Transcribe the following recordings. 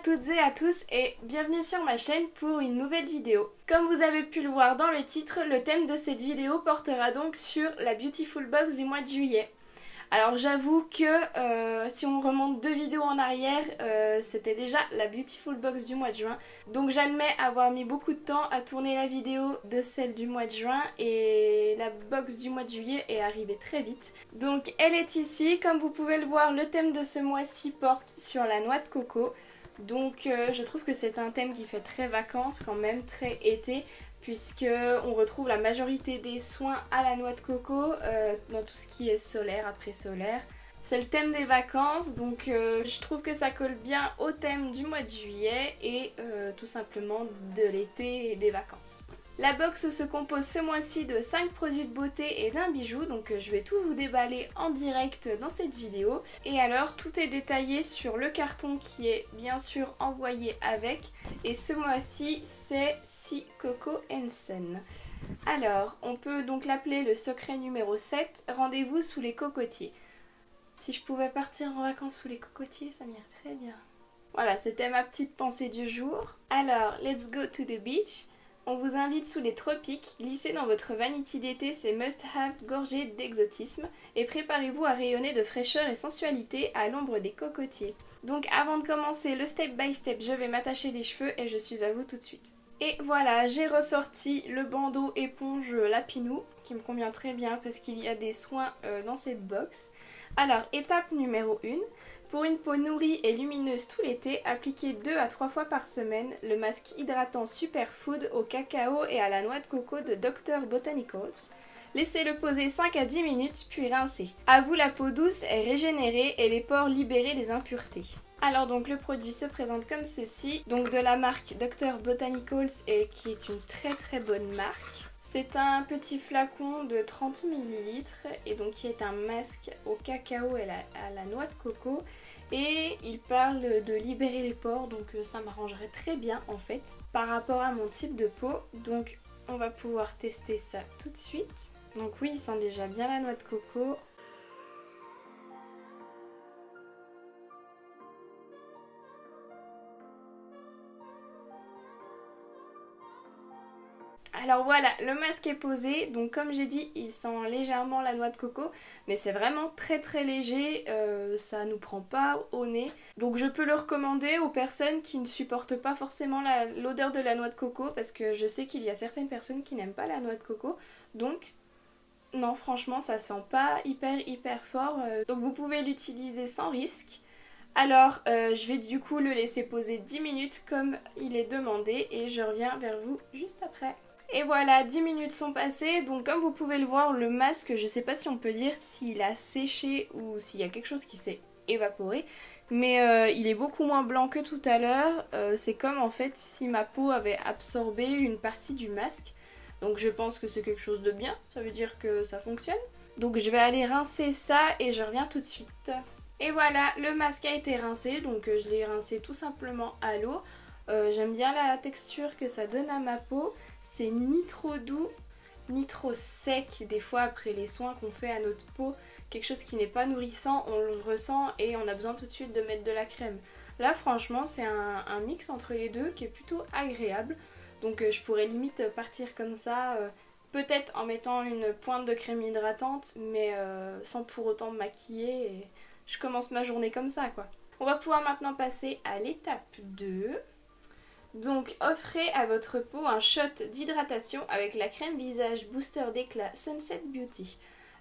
toutes et à tous et bienvenue sur ma chaîne pour une nouvelle vidéo. Comme vous avez pu le voir dans le titre, le thème de cette vidéo portera donc sur la Beautiful Box du mois de juillet. Alors j'avoue que si on remonte 2 vidéos en arrière, c'était déjà la Beautiful Box du mois de juin. Donc j'admets avoir mis beaucoup de temps à tourner la vidéo de celle du mois de juin et la box du mois de juillet est arrivée très vite. Donc elle est ici, comme vous pouvez le voir, le thème de ce mois-ci porte sur la noix de coco. Donc je trouve que c'est un thème qui fait très vacances quand même, très été, puisque on retrouve la majorité des soins à la noix de coco dans tout ce qui est solaire, après solaire. C'est le thème des vacances, donc je trouve que ça colle bien au thème du mois de juillet et tout simplement de l'été et des vacances. La box se compose ce mois-ci de 5 produits de beauté et d'un bijou, donc je vais tout vous déballer en direct dans cette vidéo. Et alors tout est détaillé sur le carton qui est bien sûr envoyé avec, et ce mois-ci c'est Sea Coco Sen. Alors on peut donc l'appeler le secret numéro 7, rendez-vous sous les cocotiers. Si je pouvais partir en vacances sous les cocotiers, ça m'irait très bien. Voilà, c'était ma petite pensée du jour. Alors, let's go to the beach. On vous invite sous les tropiques, glissez dans votre vanity d'été ces must-have gorgés d'exotisme et préparez-vous à rayonner de fraîcheur et sensualité à l'ombre des cocotiers. Donc avant de commencer le step by step, je vais m'attacher les cheveux et je suis à vous tout de suite. Et voilà, j'ai ressorti le bandeau éponge Lapinou qui me convient très bien parce qu'il y a des soins dans cette box. Alors, étape numéro 1. Pour une peau nourrie et lumineuse tout l'été, appliquez 2 à 3 fois par semaine le masque hydratant Superfood au cacao et à la noix de coco de Dr. Botanicals. Laissez-le poser 5 à 10 minutes puis rincez. À vous la peau douce et régénérée et les pores libérés des impuretés. Alors donc le produit se présente comme ceci, donc de la marque Dr. Botanicals et qui est une très bonne marque. C'est un petit flacon de 30 ml et donc qui est un masque au cacao et à la noix de coco. Et il parle de libérer les pores, donc ça m'arrangerait très bien en fait par rapport à mon type de peau. Donc on va pouvoir tester ça tout de suite. Donc oui, il sent déjà bien la noix de coco. Alors voilà, le masque est posé, donc comme j'ai dit, il sent légèrement la noix de coco, mais c'est vraiment très léger, ça nous prend pas au nez. Donc je peux le recommander aux personnes qui ne supportent pas forcément l'odeur de la noix de coco, parce que je sais qu'il y a certaines personnes qui n'aiment pas la noix de coco, donc non franchement ça sent pas hyper fort, donc vous pouvez l'utiliser sans risque. Alors je vais du coup le laisser poser 10 minutes comme il est demandé et je reviens vers vous juste après. Et voilà, 10 minutes sont passées, donc comme vous pouvez le voir, le masque, je sais pas si on peut dire s'il a séché ou s'il y a quelque chose qui s'est évaporé, mais il est beaucoup moins blanc que tout à l'heure, c'est comme en fait si ma peau avait absorbé une partie du masque, donc je pense que c'est quelque chose de bien, ça veut dire que ça fonctionne. Donc je vais aller rincer ça et je reviens tout de suite. Et voilà, le masque a été rincé, donc je l'ai rincé tout simplement à l'eau. J'aime bien la texture que ça donne à ma peau. C'est ni trop doux, ni trop sec. Des fois, après les soins qu'on fait à notre peau, quelque chose qui n'est pas nourrissant, on le ressent et on a besoin tout de suite de mettre de la crème. Là, franchement, c'est un mix entre les deux qui est plutôt agréable. Donc je pourrais limite partir comme ça, peut-être en mettant une pointe de crème hydratante, mais sans pour autant me maquiller. Et je commence ma journée comme ça, quoi. On va pouvoir maintenant passer à l'étape 2. Donc offrez à votre peau un shot d'hydratation avec la crème visage booster d'éclat Sunset Beauty.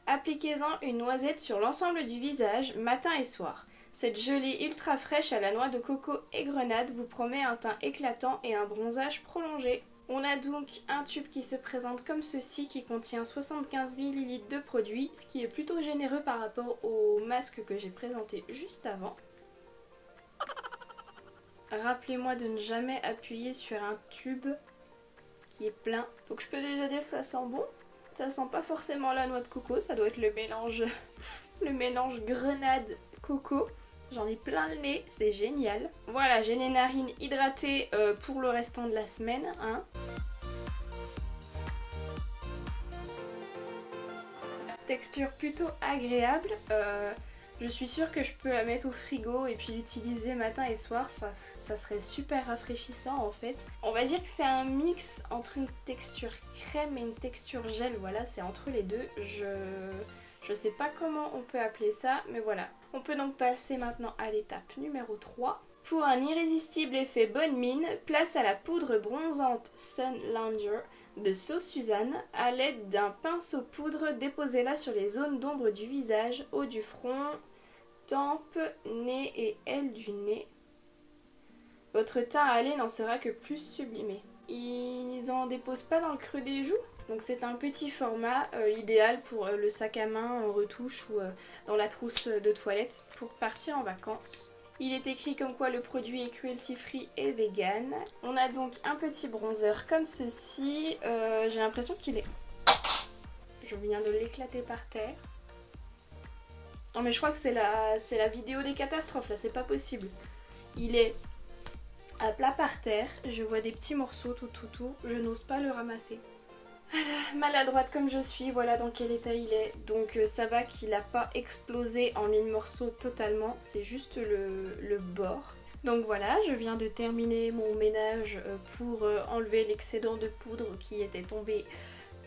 Appliquez-en une noisette sur l'ensemble du visage, matin et soir. Cette gelée ultra fraîche à la noix de coco et grenade vous promet un teint éclatant et un bronzage prolongé. On a donc un tube qui se présente comme ceci qui contient 75 ml de produit, ce qui est plutôt généreux par rapport au masque que j'ai présenté juste avant. Rappelez-moi de ne jamais appuyer sur un tube qui est plein. Donc je peux déjà dire que ça sent bon. Ça sent pas forcément la noix de coco, ça doit être le mélange grenade coco. J'en ai plein le nez, c'est génial. Voilà, j'ai les narines hydratées pour le restant de la semaine. Hein. Texture plutôt agréable. Je suis sûre que je peux la mettre au frigo et puis l'utiliser matin et soir, ça serait super rafraîchissant en fait. On va dire que c'est un mix entre une texture crème et une texture gel, voilà, c'est entre les deux. Je sais pas comment on peut appeler ça, mais voilà. On peut donc passer maintenant à l'étape numéro 3. Pour un irrésistible effet bonne mine, place à la poudre bronzante Sun Lounger de So Suzanne. À l'aide d'un pinceau poudre, déposez-la sur les zones d'ombre du visage, haut du front, tempes, nez et ailes du nez. Votre teint hâlé n'en sera que plus sublimé. Ils en déposent pas dans le creux des joues, donc c'est un petit format idéal pour le sac à main en retouche ou dans la trousse de toilette pour partir en vacances. Il est écrit comme quoi le produit est cruelty free et vegan. On a donc un petit bronzer comme ceci. J'ai l'impression qu'il est... Je viens de l'éclater par terre. Non mais je crois que c'est la vidéo des catastrophes là, c'est pas possible. Il est à plat par terre. Je vois des petits morceaux tout. Je n'ose pas le ramasser. Maladroite comme je suis, voilà dans quel état il est. Donc ça va qu'il n'a pas explosé en 1000 morceaux totalement, c'est juste le bord. Donc voilà, je viens de terminer mon ménage pour enlever l'excédent de poudre qui était tombé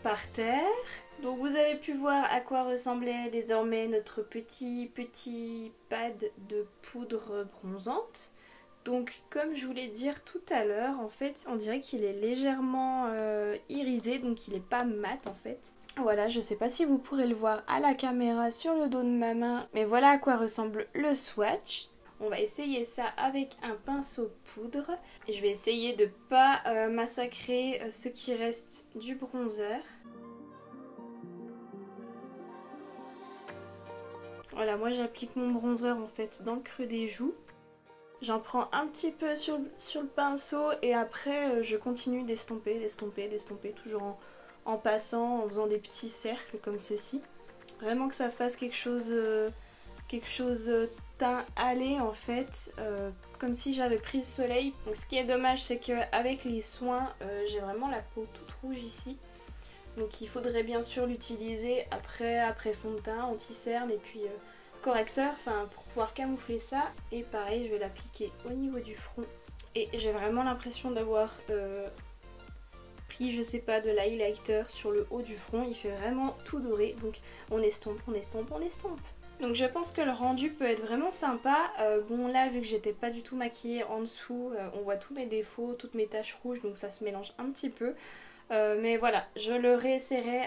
par terre. Donc vous avez pu voir à quoi ressemblait désormais notre petit pad de poudre bronzante. Donc comme je voulais dire tout à l'heure, en fait on dirait qu'il est légèrement irisé, donc il n'est pas mat en fait. Voilà, je sais pas si vous pourrez le voir à la caméra sur le dos de ma main, mais voilà à quoi ressemble le swatch. On va essayer ça avec un pinceau poudre. Et je vais essayer de pas massacrer ce qui reste du bronzer. Voilà, moi j'applique mon bronzer en fait dans le creux des joues. J'en prends un petit peu sur le pinceau et après je continue d'estomper, toujours en passant, en faisant des petits cercles comme ceci. Vraiment que ça fasse quelque chose teint hâlé en fait, comme si j'avais pris le soleil. Donc ce qui est dommage c'est qu'avec les soins, j'ai vraiment la peau toute rouge ici. Donc il faudrait bien sûr l'utiliser après fond de teint, anti-cerne et puis... correcteur, enfin pour pouvoir camoufler ça. Et pareil, je vais l'appliquer au niveau du front. Et j'ai vraiment l'impression d'avoir pris, je sais pas, de l'highlighter sur le haut du front. Il fait vraiment tout doré. Donc on estompe. Donc je pense que le rendu peut être vraiment sympa. Bon là, vu que j'étais pas du tout maquillée en dessous, on voit tous mes défauts, toutes mes taches rouges. Donc ça se mélange un petit peu. Mais voilà, je le réessayerai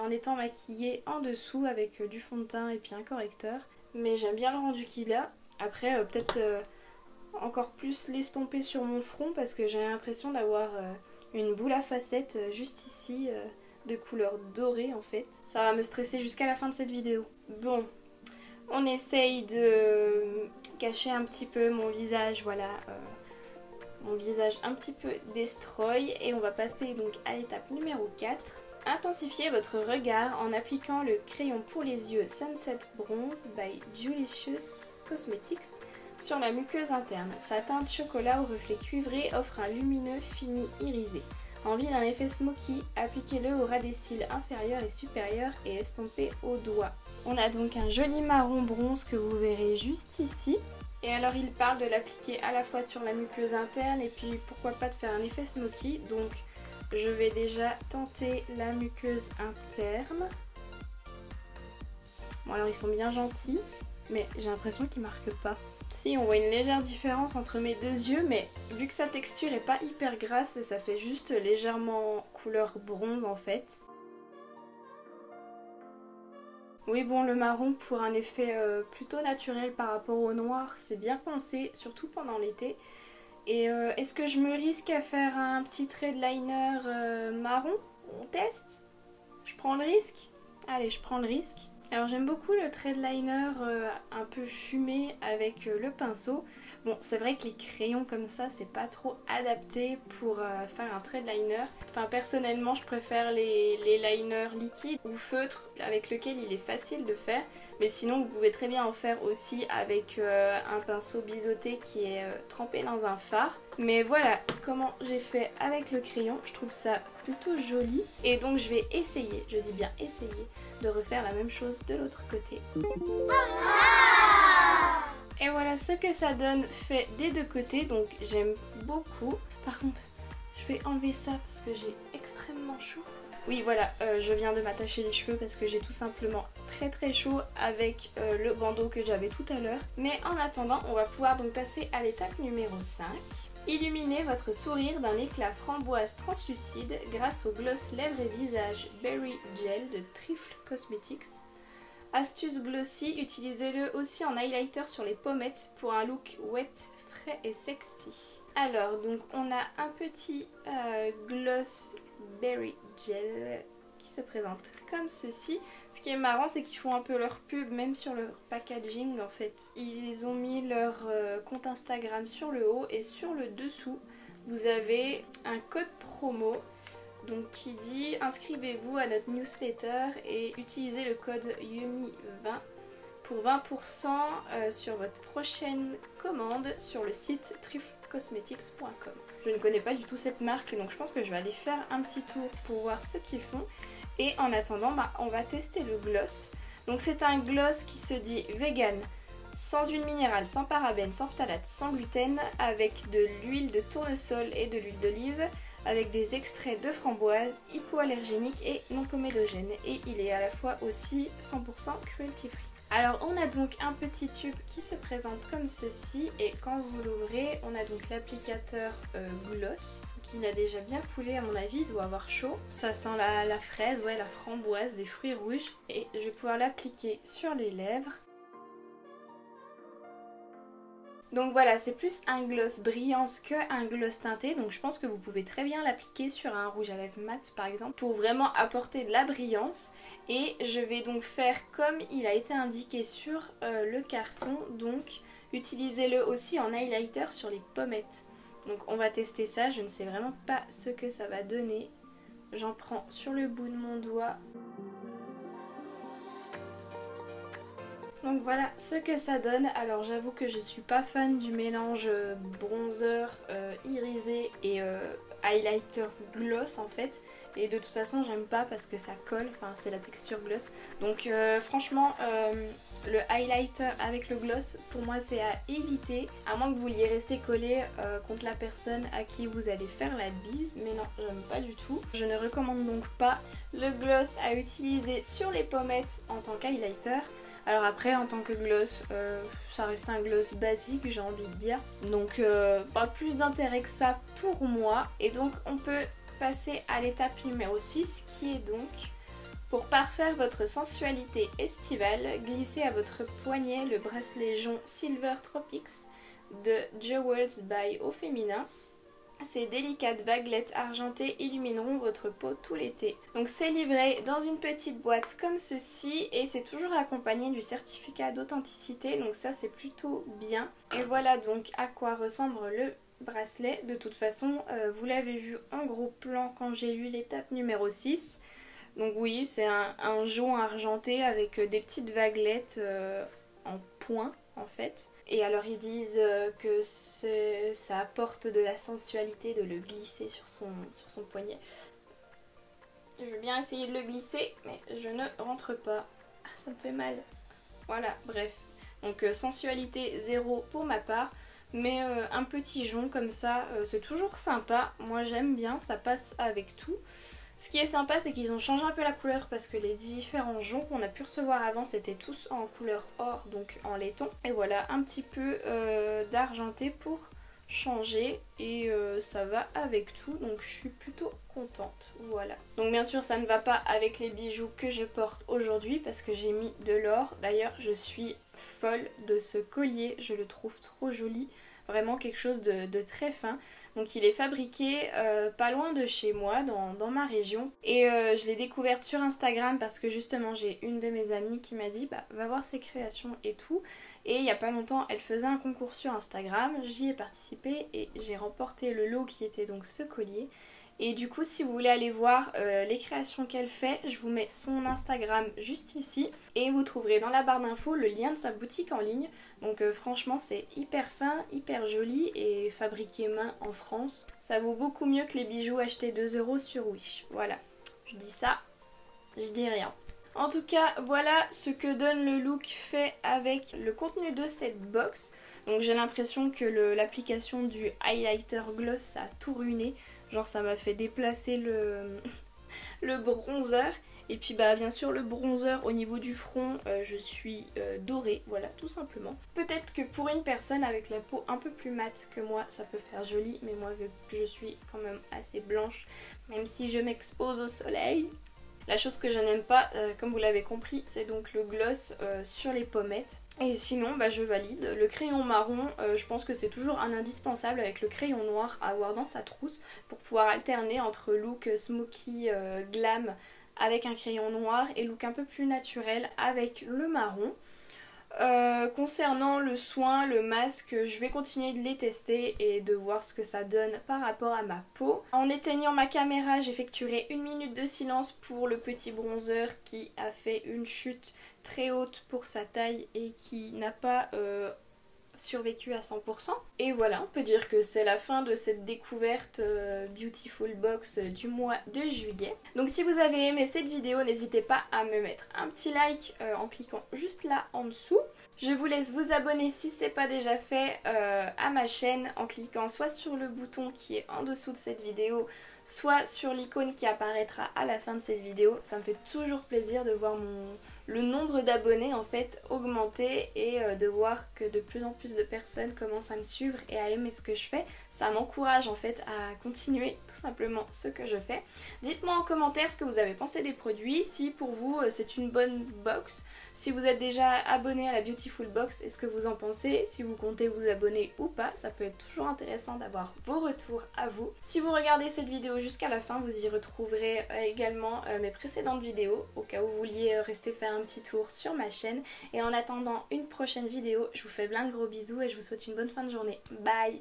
en étant maquillée en dessous avec du fond de teint et puis un correcteur. Mais j'aime bien le rendu qu'il a. Après, peut-être encore plus l'estomper sur mon front parce que j'ai l'impression d'avoir une boule à facettes juste ici, de couleur dorée en fait. Ça va me stresser jusqu'à la fin de cette vidéo. Bon, on essaye de cacher un petit peu mon visage, voilà. Mon visage un petit peu destroy et on va passer donc à l'étape numéro 4. Intensifiez votre regard en appliquant le crayon pour les yeux Sunset Bronze by Julicious Cosmetics sur la muqueuse interne. Sa teinte chocolat au reflet cuivré offre un lumineux fini irisé. Envie d'un effet smoky, appliquez-le au ras des cils inférieurs et supérieurs et estompez au doigt. On a donc un joli marron bronze que vous verrez juste ici. Et alors il parle de l'appliquer à la fois sur la muqueuse interne et puis pourquoi pas de faire un effet smoky. Donc je vais déjà tenter la muqueuse interne. Bon alors ils sont bien gentils, mais j'ai l'impression qu'ils marquent pas. Si, on voit une légère différence entre mes deux yeux, mais vu que sa texture est pas hyper grasse, ça fait juste légèrement couleur bronze en fait. Oui bon, le marron pour un effet plutôt naturel par rapport au noir, c'est bien pensé, surtout pendant l'été. Et est-ce que je me risque à faire un petit trait de liner marron? On teste? Je prends le risque? Allez, je prends le risque. Alors j'aime beaucoup le trait de liner un peu fumé avec le pinceau. Bon, c'est vrai que les crayons comme ça, c'est pas trop adapté pour faire un trait de liner. Enfin, personnellement, je préfère les liners liquides ou feutres avec lesquels il est facile de faire. Mais sinon, vous pouvez très bien en faire aussi avec un pinceau biseauté qui est trempé dans un fard. Mais voilà comment j'ai fait avec le crayon. Je trouve ça plutôt joli. Et donc je vais essayer, je dis bien essayer, de refaire la même chose de l'autre côté. Et voilà ce que ça donne fait des deux côtés, donc j'aime beaucoup. Par contre, je vais enlever ça parce que j'ai extrêmement chaud. Oui voilà, je viens de m'attacher les cheveux parce que j'ai tout simplement très chaud avec le bandeau que j'avais tout à l'heure. Mais en attendant, on va pouvoir donc passer à l'étape numéro 5. Illuminez votre sourire d'un éclat framboise translucide grâce au gloss lèvres et visage Berry Gel de Trifle Cosmetics. Astuce glossy, utilisez-le aussi en highlighter sur les pommettes pour un look wet, frais et sexy. Alors, donc on a un petit gloss Berry Gel qui se présente comme ceci. Ce qui est marrant, c'est qu'ils font un peu leur pub, même sur leur packaging en fait. Ils ont mis leur compte Instagram sur le haut et sur le dessous, vous avez un code promo. Donc qui dit inscrivez-vous à notre newsletter et utilisez le code YUMI20 pour 20% sur votre prochaine commande sur le site triflecosmetics.com. Je ne connais pas du tout cette marque, donc je pense que je vais aller faire un petit tour pour voir ce qu'ils font. Et en attendant, on va tester le gloss. Donc c'est un gloss qui se dit vegan, sans huile minérale, sans parabènes, sans phtalate, sans gluten, avec de l'huile de tournesol et de l'huile d'olive, avec des extraits de framboise, hypoallergénique et non comédogène. Et il est à la fois aussi 100% cruelty free. Alors on a donc un petit tube qui se présente comme ceci et quand vous l'ouvrez, on a donc l'applicateur gloss qui a déjà bien coulé à mon avis, il doit avoir chaud. Ça sent la fraise, ouais, la framboise, les fruits rouges et je vais pouvoir l'appliquer sur les lèvres. Donc voilà, c'est plus un gloss brillance qu'un gloss teinté, donc je pense que vous pouvez très bien l'appliquer sur un rouge à lèvres mat par exemple pour vraiment apporter de la brillance. Et je vais donc faire comme il a été indiqué sur le carton, donc utilisez-le aussi en highlighter sur les pommettes. Donc on va tester ça, je ne sais vraiment pas ce que ça va donner. J'en prends sur le bout de mon doigt. Donc voilà ce que ça donne. Alors j'avoue que je ne suis pas fan du mélange bronzer, irisé et highlighter gloss en fait. Et de toute façon j'aime pas parce que ça colle, enfin c'est la texture gloss. Donc franchement le highlighter avec le gloss pour moi c'est à éviter. À moins que vous vouliez rester collé contre la personne à qui vous allez faire la bise. Mais non, j'aime pas du tout. Je ne recommande donc pas le gloss à utiliser sur les pommettes en tant qu'highlighter. Alors après en tant que gloss, ça reste un gloss basique j'ai envie de dire. Donc pas plus d'intérêt que ça pour moi. Et donc on peut passer à l'étape numéro 6 qui est donc pour parfaire votre sensualité estivale, glissez à votre poignet le bracelet jonc Silver Tropics de Jewels by Au Féminin. Ces délicates baguettes argentées illumineront votre peau tout l'été. Donc c'est livré dans une petite boîte comme ceci et c'est toujours accompagné du certificat d'authenticité, donc ça c'est plutôt bien. Et voilà donc à quoi ressemble le bracelet. De toute façon vous l'avez vu en gros plan quand j'ai lu l'étape numéro 6. Donc oui, c'est un jonc argenté avec des petites vaguelettes en point en fait. Et alors ils disent que ça apporte de la sensualité de le glisser sur son poignet. Je veux bien essayer de le glisser, mais je ne rentre pas. Ah, ça me fait mal. Voilà, bref. Donc sensualité 0 pour ma part. Mais un petit jonc comme ça, c'est toujours sympa. Moi j'aime bien, ça passe avec tout. Ce qui est sympa, c'est qu'ils ont changé un peu la couleur parce que les différents joncs qu'on a pu recevoir avant, c'était tous en couleur or, donc en laiton. Et voilà, un petit peu d'argenté pour changer et ça va avec tout, donc je suis plutôt contente. Voilà. Donc bien sûr, ça ne va pas avec les bijoux que je porte aujourd'hui parce que j'ai mis de l'or. D'ailleurs, je suis folle de ce collier, je le trouve trop joli. Vraiment quelque chose de très fin. Donc il est fabriqué pas loin de chez moi, dans ma région. Et je l'ai découverte sur Instagram parce que justement j'ai une de mes amies qui m'a dit va voir ses créations et tout. Et il n'y a pas longtemps elle faisait un concours sur Instagram, j'y ai participé et j'ai remporté le lot qui était donc ce collier. Et du coup si vous voulez aller voir les créations qu'elle fait, je vous mets son Instagram juste ici. Et vous trouverez dans la barre d'infos le lien de sa boutique en ligne. Donc franchement c'est hyper fin, hyper joli et fabriqué main en France. Ça vaut beaucoup mieux que les bijoux achetés 2 € sur Wish. Voilà, je dis ça, je dis rien. En tout cas, voilà ce que donne le look fait avec le contenu de cette box. Donc j'ai l'impression que l'application du highlighter gloss ça a tout ruiné. Genre ça m'a fait déplacer le bronzer. Et puis bah bien sûr le bronzer au niveau du front, je suis dorée, voilà tout simplement. Peut-être que pour une personne avec la peau un peu plus mate que moi ça peut faire joli, mais moi vu que je suis quand même assez blanche, même si je m'expose au soleil. La chose que je n'aime pas, comme vous l'avez compris, c'est donc le gloss sur les pommettes. Et sinon, bah, je valide. Le crayon marron, je pense que c'est toujours un indispensable avec le crayon noir à avoir dans sa trousse pour pouvoir alterner entre look smoky glam avec un crayon noir et look un peu plus naturel avec le marron. Concernant le soin, le masque, je vais continuer de les tester et de voir ce que ça donne par rapport à ma peau. En éteignant ma caméra, j'effectuerai 1 minute de silence pour le petit bronzer qui a fait une chute très haute pour sa taille et qui n'a pas survécu à 100%. Et voilà, on peut dire que c'est la fin de cette découverte Beautiful Box du mois de juillet. Donc si vous avez aimé cette vidéo, n'hésitez pas à me mettre un petit like en cliquant juste là en dessous. Je vous laisse vous abonner si ce n'est pas déjà fait à ma chaîne en cliquant soit sur le bouton qui est en dessous de cette vidéo, soit sur l'icône qui apparaîtra à la fin de cette vidéo. Ça me fait toujours plaisir de voir le nombre d'abonnés en fait augmenter et de voir que de plus en plus de personnes commencent à me suivre et à aimer ce que je fais. Ça m'encourage en fait à continuer tout simplement ce que je fais. Dites-moi en commentaire ce que vous avez pensé des produits, si pour vous c'est une bonne box, si vous êtes déjà abonné à la Beautiful Box, est-ce que vous en pensez, si vous comptez vous abonner ou pas, ça peut être toujours intéressant d'avoir vos retours à vous. Si vous regardez cette vidéo jusqu'à la fin, vous y retrouverez également mes précédentes vidéos, au cas où vous vouliez rester faire un petit tour sur ma chaîne. Et en attendant une prochaine vidéo, je vous fais plein de gros bisous et je vous souhaite une bonne fin de journée. Bye!